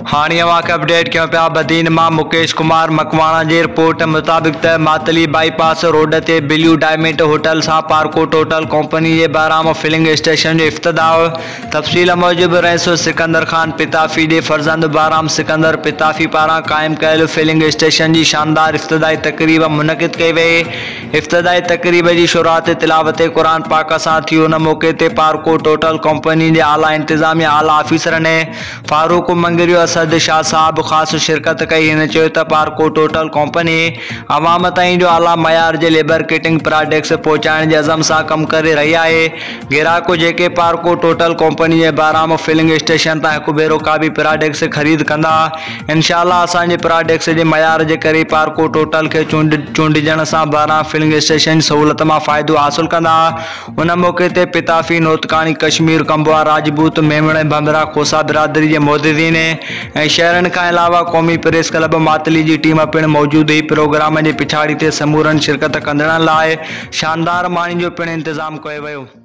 हाणिया वाक़ अपडेट कयूं पिया बदीन मां मुकेश कुमार मकवाणा जी रिपोर्ट मुताबिक़ त मातली बाईपास रोड ते ब्लू डायमंड होटल सां पार्कोट होटल कंपनी जे बहिराम फिलिंग स्टेशन जो इफ्तिताह। तफ़सील मूजिब रईस सिकंदर खान पिताफ़ी जे फर्ज़ंद बहिराम सिकंदर पिताफ़ी पारां क़ाइमु कयल फिलिंग स्टेशन जी शानदार इफ्तिताही तक़रीब मुनक़िद कई वई। इफ्तिताही तक़रीब जी शुरूआत तिलावत क़ुरान पाक सां थी। उन मौक़े ते पार्कोट होटल कंपनी जे आला इंतज़ामिया आला ऑफिसरनि फारूक मंगरियो असद शाह साहब ख़ासि शिरकत कई। हिन चयो त पार्कोट होटल कंपनी अवाम ताईं जो आला मयार जे लेबर किटिंग प्रोडक्ट्स पहुचाइण जे अज़म सां कमु करे रही आहे। ग्राहक जेके पार्कोट होटल कंपनी जे बहिराम फिलिंग स्टेशन तां हिकु भेरो का बि प्रोडक्ट्स ख़रीद कंदा, इंशाअल्लाह असांजे प्रोडक्ट्स जे मयार जे करे पार्कोट होटल खे चूंडिजण सां बहिरां फिलिंग स्टेशन जी सहूलियत मां फ़ाइदो हासिल कंदा। उन मौक़े ते पिताफ़ी नोतकानी कश्मीर कंबोआ राजपूत मेमणे भमरा खोसा बिरादरी जे मोहद्दिदीन ऐं शहरनि खां अलावा क़ौमी प्रेस क्लब मातली जी टीम पिणु मौजूदु हुई। प्रोग्राम जे पिछाड़ी ते समूरनि शिरकत कंदड़नि लाइ शानदार मानी जो पिणु इंतज़ाम कयो वियो।